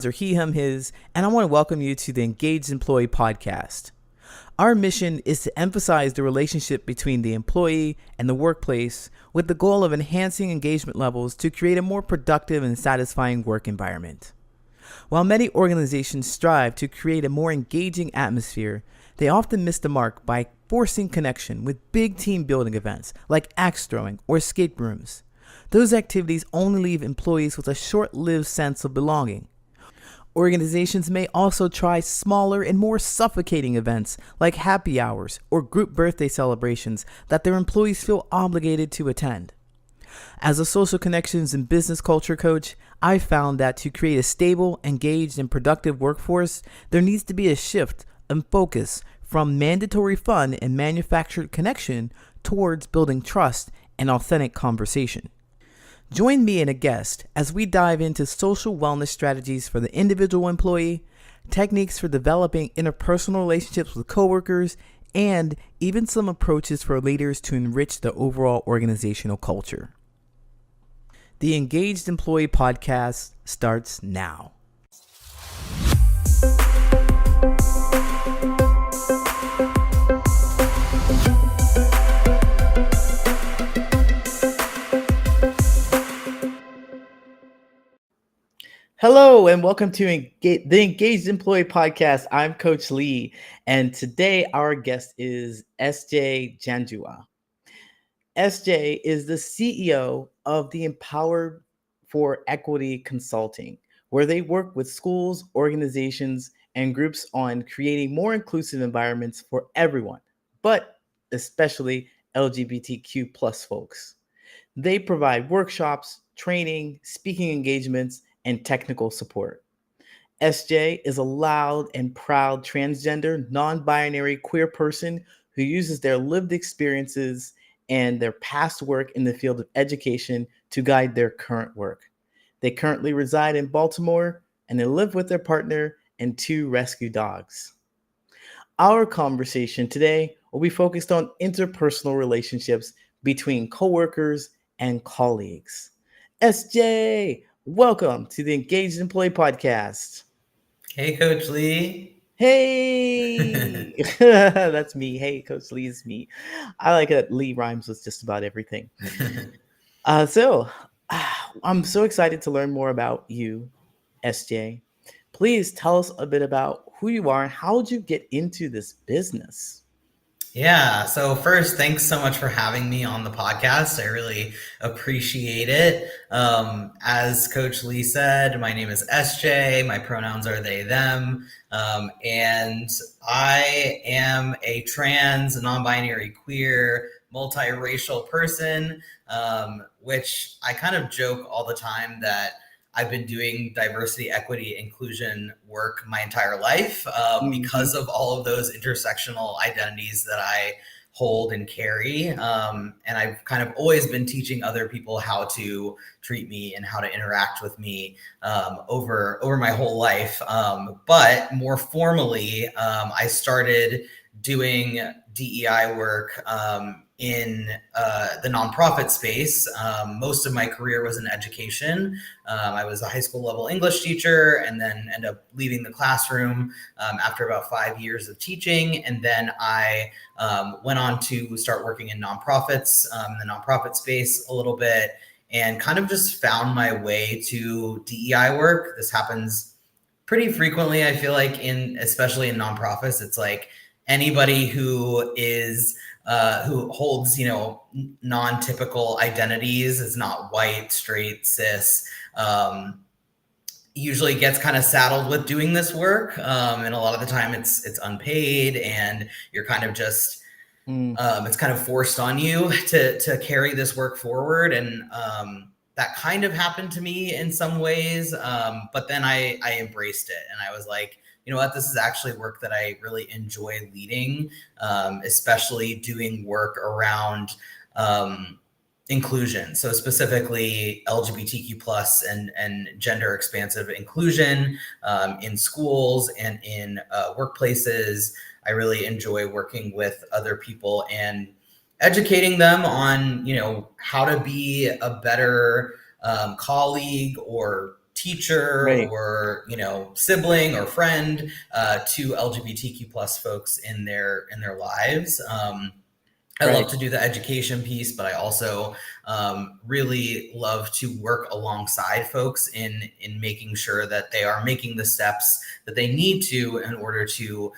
or he, him, his, and I want to welcome you to the Engaged Employee Podcast. Our mission is to emphasize the relationship between the employee and the workplace with the goal of enhancing engagement levels to create a more productive and satisfying work environment. While many organizations strive to create a more engaging atmosphere, they often miss the mark by forcing connection with big team building events like axe throwing or escape rooms. Those activities only leave employees with a short-lived sense of belonging. Organizations may also try smaller and more suffocating events like happy hours or group birthday celebrations that their employees feel obligated to attend. As a social connections and business culture coach, I found that to create a stable, engaged, and productive workforce, there needs to be a shift in focus from mandatory fun and manufactured connection towards building trust and authentic conversation. Join me and a guest as we dive into social wellness strategies for the individual employee, techniques for developing interpersonal relationships with coworkers, and even some approaches for leaders to enrich the overall organizational culture. The Engaged Employee Podcast starts now. Hello and welcome to the Engaged Employee Podcast. I'm Coach Lee, and today our guest is SJ Janjua. SJ is the CEO of the Empowered for Equity Consulting, where they work with schools, organizations, and groups on creating more inclusive environments for everyone, but especially LGBTQ plus folks. They provide workshops, training, speaking engagements, and technical support. SJ is a loud and proud transgender, non-binary queer person who uses their lived experiences and their past work in the field of education to guide their current work. They currently reside in Baltimore and they live with their partner and 2 rescue dogs. Our conversation today will be focused on interpersonal relationships between coworkers and colleagues. SJ, welcome to the Engaged Employee Podcast. Hey, Coach Lee. Hey, that's me. Hey, Coach Lee is me. I like that Lee rhymes with just about everything. I'm so excited to learn more about you, SJ. Please tell us a bit about who you are and how did you get into this business? Yeah, so first, thanks so much for having me on the podcast. I really appreciate it. As Coach Lee said, my name is SJ. My pronouns are they, them. And I am a trans, non-binary, queer, multiracial person, which I kind of joke all the time that I've been doing diversity, equity, inclusion work my entire life because of all of those intersectional identities that I hold and carry. And I've kind of always been teaching other people how to treat me and how to interact with me over my whole life. But more formally, I started doing DEI work in the nonprofit space. Most of my career was in education. I was a high school level English teacher and then ended up leaving the classroom after about 5 years of teaching. And then I went on to start working in nonprofits, in the nonprofit space a little bit, and kind of just found my way to DEI work. This happens pretty frequently, I feel like, especially in nonprofits. It's like anybody who is who holds, non-typical identities, is not white, straight, cis, usually gets kind of saddled with doing this work. And a lot of the time it's unpaid and you're kind of just, it's kind of forced on you to carry this work forward. And that kind of happened to me in some ways. But then I embraced it and I was like, you know what, this is actually work that I really enjoy leading, especially doing work around inclusion. So specifically LGBTQ plus and gender expansive inclusion in schools and in workplaces. I really enjoy working with other people and educating them on, how to be a better colleague or teacher Right. or sibling or friend to LGBTQ plus folks in their lives. I love Right. to do the education piece, but I also really love to work alongside folks in making sure that they are making the steps that they need to in order to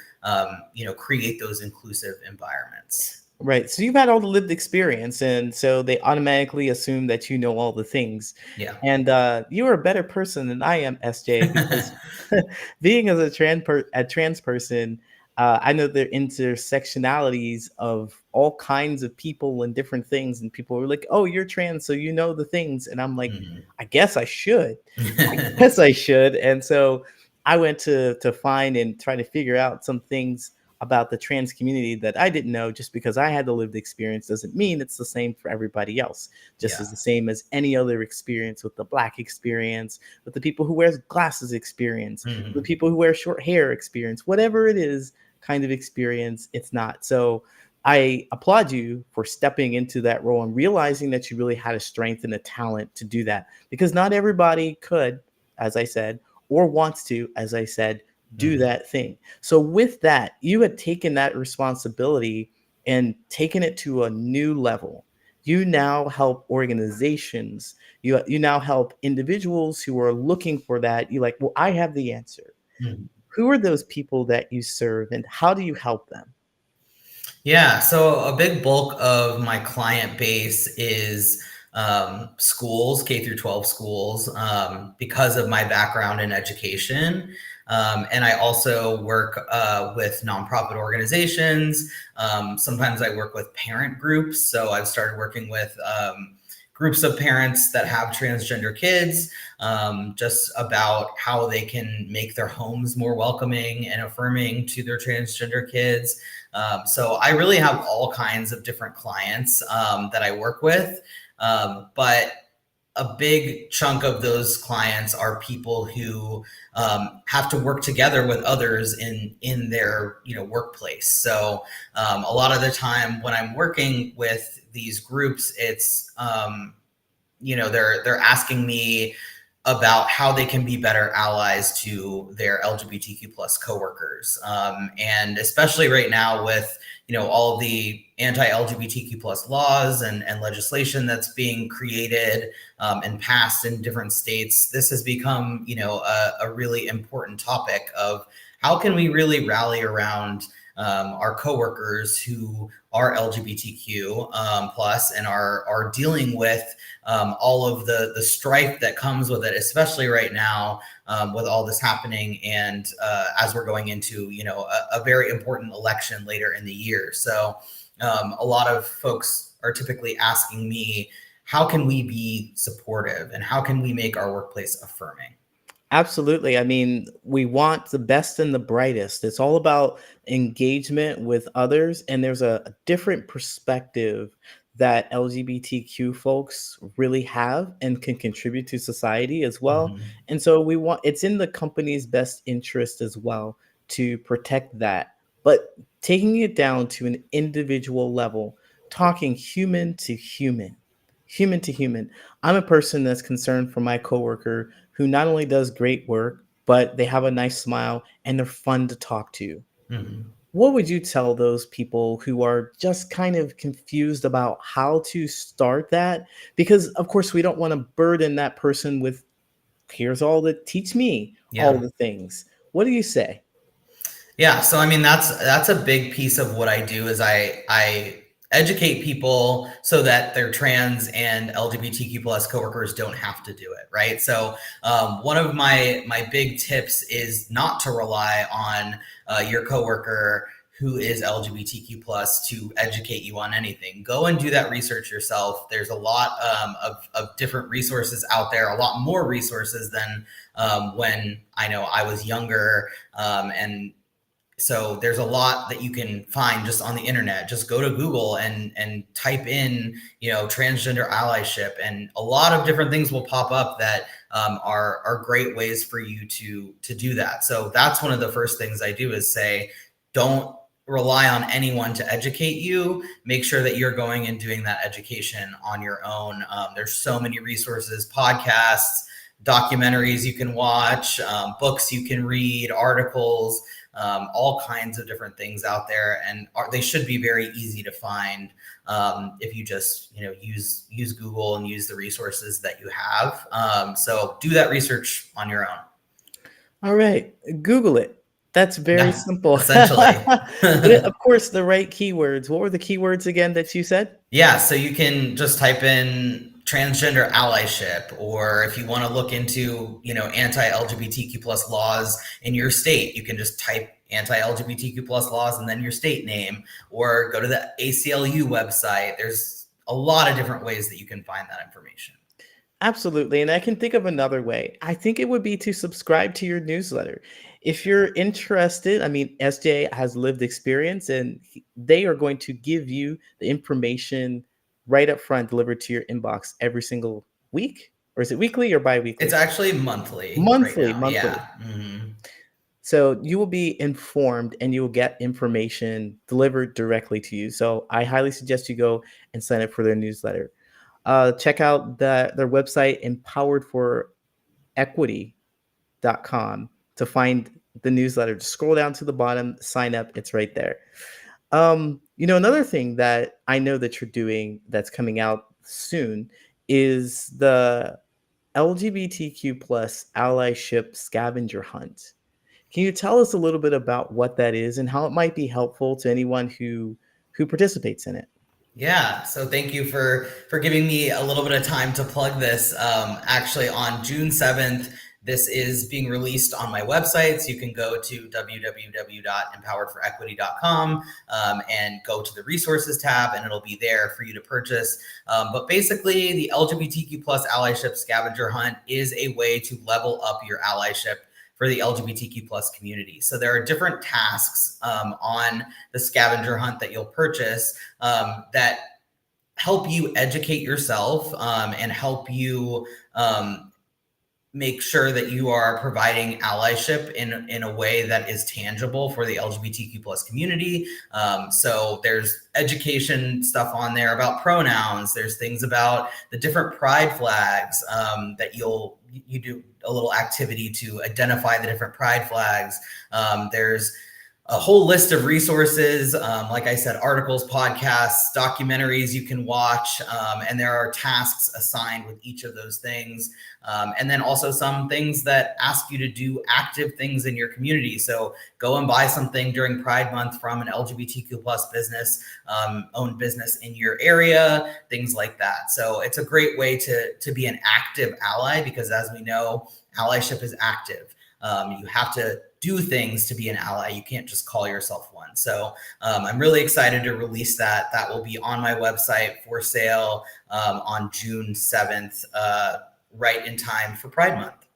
create those inclusive environments. Right. So you've had all the lived experience, and so they automatically assume that you know all the things. Yeah. And you are a better person than I am, SJ, because being as a trans person, I know the intersectionalities of all kinds of people and different things. And people are like, "Oh, you're trans, so you know the things." And I'm like, Mhm. "I guess I should. I guess I should." And so I went to find and try to figure out some things about the trans community that I didn't know. Just because I had the lived experience doesn't mean it's the same for everybody else. Just Yeah. as the same as any other experience, with the Black experience, with the people who wears glasses experience, with the Mhm. people who wear short hair experience, whatever it is kind of experience, it's not. So I applaud you for stepping into that role and realizing that you really had a strength and a talent to do that, because not everybody could, as I said, or wants to, as I said, do Mhm. that thing. So with that, you had taken that responsibility and taken it to a new level. You now help organizations. You now help individuals who are looking for that. You like, well, I have the answer. Mhm. Who are those people that you serve, and how do you help them? Yeah, so a big bulk of my client base is schools, K through 12 schools, because of my background in education. And I also work with nonprofit organizations. Sometimes I work with parent groups. So I've started working with groups of parents that have transgender kids, just about how they can make their homes more welcoming and affirming to their transgender kids. So I really have all kinds of different clients that I work with. But a big chunk of those clients are people who have to work together with others in their workplace. So a lot of the time when I'm working with these groups, it's they're asking me about how they can be better allies to their LGBTQ plus coworkers, and especially right now with all the anti-LGBTQ plus laws and legislation that's being created and passed in different states. This has become a really important topic of how can we really rally around our coworkers who are LGBTQ plus and are dealing with all of the strife that comes with it, especially right now with all this happening, and as we're going into a very important election later in the year. So a lot of folks are typically asking me, how can we be supportive and how can we make our workplace affirming? Absolutely. I mean, we want the best and the brightest. It's all about engagement with others. And there's a different perspective that LGBTQ folks really have and can contribute to society as well. Mhm. And so it's in the company's best interest as well to protect that. But taking it down to an individual level, talking human to human. I'm a person that's concerned for my coworker who not only does great work, but they have a nice smile and they're fun to talk to. Mhm. What would you tell those people who are just kind of confused about how to start that? Because, of course, we don't want to burden that person with, here's all the, teach me all Yeah. the things. What do you say? Yeah, so I mean that's a big piece of what I do is I educate people so that their trans and LGBTQ plus coworkers don't have to do it, right? So one of my big tips is not to rely on your coworker who is LGBTQ plus to educate you on anything. Go and do that research yourself. There's a lot of different resources out there, a lot more resources than when I know I was younger, and so there's a lot that you can find just on the internet. Just go to Google and type in transgender allyship, and a lot of different things will pop up that are great ways for you to do that. So that's one of the first things I do is say, don't rely on anyone to educate you. Make sure that you're going and doing that education on your own. There's so many resources, podcasts, documentaries you can watch, books you can read, articles, all kinds of different things out there, and they should be very easy to find if you just use Google and use the resources that you have. So do that research on your own. All right, Google it. That's very Yeah, simple. essentially. But of course, the right keywords. What were the keywords again that you said? Yeah, so you can just type in transgender allyship, or if you want to look into, anti-LGBTQ plus laws in your state, you can just type anti-LGBTQ plus laws and then your state name, or go to the ACLU website. There's a lot of different ways that you can find that information. Absolutely. And I can think of another way. I think it would be to subscribe to your newsletter. If you're interested, I mean, SJ has lived experience and they are going to give you the information right up front delivered to your inbox every single week. Or is it weekly or bi-weekly? It's actually monthly right Monthly, now. monthly. Yeah. Mm-hmm. So you will be informed and you will get information delivered directly to you. So I highly suggest you go and sign up for their newsletter. Check out their website, empoweredforequity.com, to find the newsletter. Just scroll down to the bottom, sign up. It's right there. Another thing that I know that you're doing that's coming out soon is the LGBTQ plus allyship scavenger hunt. Can you tell us a little bit about what that is and how it might be helpful to anyone who participates in it? Yeah, so thank you for giving me a little bit of time to plug this. Actually, on June 7th, this is being released on my website. So you can go to www.empoweredforequity.com and go to the resources tab, and it'll be there for you to purchase. But basically, the LGBTQ plus allyship scavenger hunt is a way to level up your allyship for the LGBTQ plus community. So there are different tasks on the scavenger hunt that you'll purchase that help you educate yourself and help you make sure that you are providing allyship in a way that is tangible for the LGBTQ plus community. So there's education stuff on there about pronouns. There's things about the different pride flags that you do a little activity to identify the different pride flags. There's a whole list of resources, like I said, articles, podcasts, documentaries you can watch, and there are tasks assigned with each of those things. And then also some things that ask you to do active things in your community. So go and buy something during Pride Month from an LGBTQ plus business, owned business in your area, things like that. So it's a great way to be an active ally, because as we know, allyship is active. You have to do things to be an ally. You can't just call yourself one. So I'm really excited to release that. That will be on my website for sale on June 7th, right in time for Pride Month.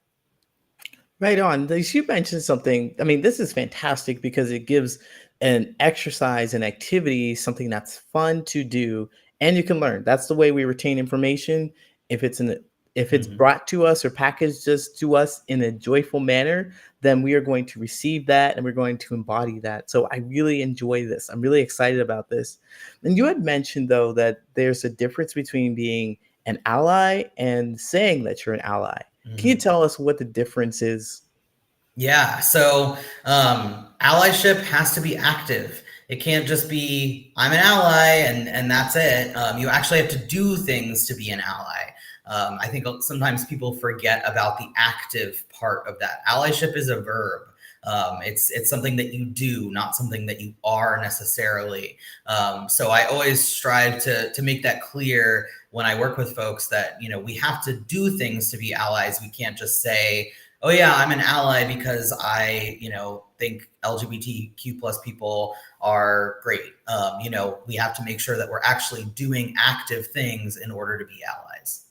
Right on. You mentioned something. I mean, this is fantastic because it gives an exercise and activity, something that's fun to do, and you can learn. That's the way we retain information. If it's brought to us or packaged just to us in a joyful manner, then we are going to receive that and we're going to embody that. So I really enjoy this. I'm really excited about this. And you had mentioned, though, that there's a difference between being an ally and saying that you're an ally. Can you tell us what the difference is? Yeah, so allyship has to be active. It can't just be, I'm an ally and that's it. You actually have to do things to be an ally. I think sometimes people forget about the active part of that. Allyship is a verb. It's something that you do, not something that you are necessarily. So I always strive to make that clear when I work with folks that, we have to do things to be allies. We can't just say, oh yeah, I'm an ally because I, think LGBTQ plus people are great. We have to make sure that we're actually doing active things in order to be allies.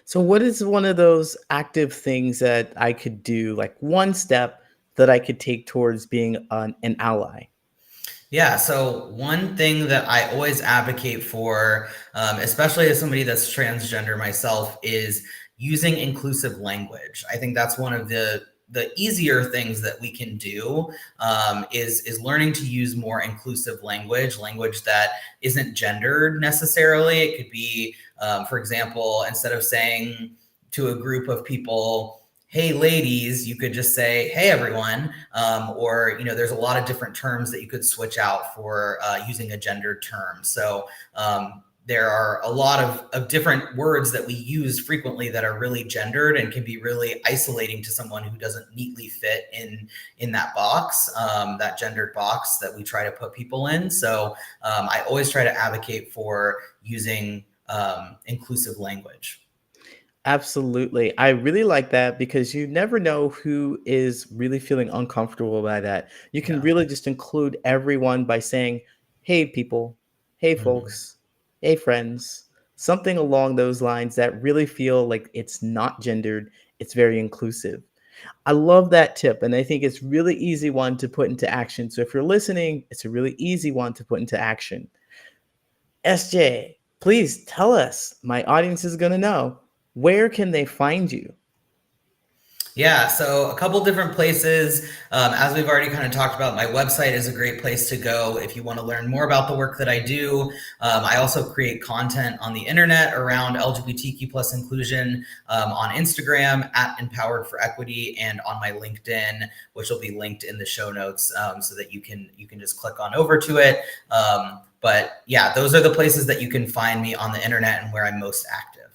So what is one of those active things that I could do, like one step that I could take towards being an ally? Yeah, so one thing that I always advocate for, especially as somebody that's transgender myself, is using inclusive language. I think that's one of the easier things that we can do, is learning to use more inclusive language that isn't gendered necessarily. It could be, for example, instead of saying to a group of people, hey ladies, you could just say, hey everyone. Or, there's a lot of different terms that you could switch out for using a gendered term. So there are a lot of different words that we use frequently that are really gendered and can be really isolating to someone who doesn't neatly fit in that box, that gendered box that we try to put people in. So I always try to advocate for using inclusive language. Absolutely. I really like that because you never know who is really feeling uncomfortable by that. You can Yeah. really just include everyone by saying, hey, people, hey, Mhm. folks, hey, friends, something along those lines that really feel like it's not gendered, it's very inclusive. I love that tip. And I think it's really easy one to put into action. So if you're listening, it's a really easy one to put into action. SJ, please tell us. My audience is going to know. Where can they find you? Yeah, so a couple different places. As we've already kind of talked about, my website is a great place to go if you want to learn more about the work that I do. I also create content on the internet around LGBTQ plus inclusion on Instagram at Empowered for Equity and on my LinkedIn, which will be linked in the show notes so that you can just click on over to it. But yeah, those are the places that you can find me on the internet and where I'm most active.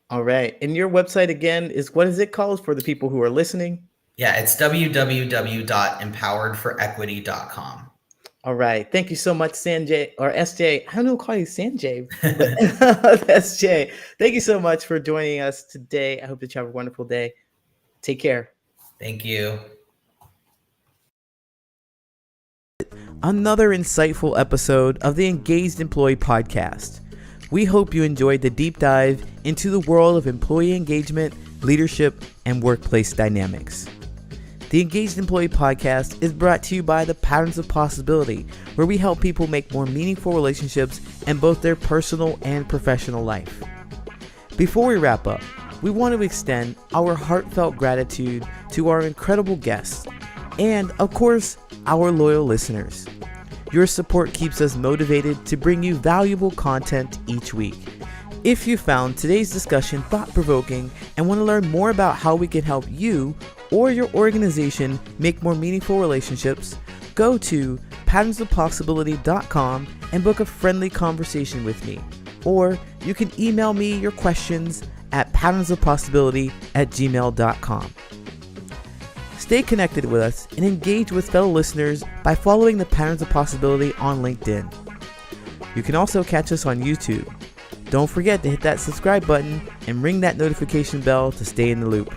All right. And your website again is what is it called for the people who are listening? Yeah, it's www.empoweredforequity.com. All right. Thank you so much, Sanjay or SJ. I don't know, call you Sanjay, but SJ. Thank you so much for joining us today. I hope that you have a wonderful day. Take care. Thank you. Another insightful episode of the Engaged Employee Podcast. We hope you enjoyed the deep dive into the world of employee engagement, leadership, and workplace dynamics. The Engaged Employee Podcast is brought to you by the Patterns of Possibility, where we help people make more meaningful relationships in both their personal and professional life. Before we wrap up, we want to extend our heartfelt gratitude to our incredible guests and, of course, our loyal listeners. Your support keeps us motivated to bring you valuable content each week. If you found today's discussion thought-provoking and want to learn more about how we can help you or your organization make more meaningful relationships, go to patternsofpossibility.com and book a friendly conversation with me. Or you can email me your questions at patternsofpossibility@gmail.com. Stay connected with us and engage with fellow listeners by following the Patterns of Possibility on LinkedIn. You can also catch us on YouTube. Don't forget to hit that subscribe button and ring that notification bell to stay in the loop.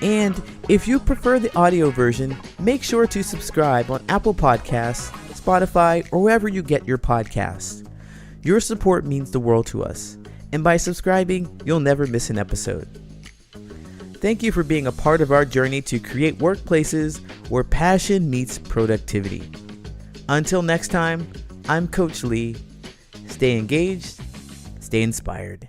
And if you prefer the audio version, make sure to subscribe on Apple Podcasts, Spotify, or wherever you get your podcasts. Your support means the world to us, and by subscribing, you'll never miss an episode. Thank you for being a part of our journey to create workplaces where passion meets productivity. Until next time, I'm Coach Lee. Stay engaged, stay inspired.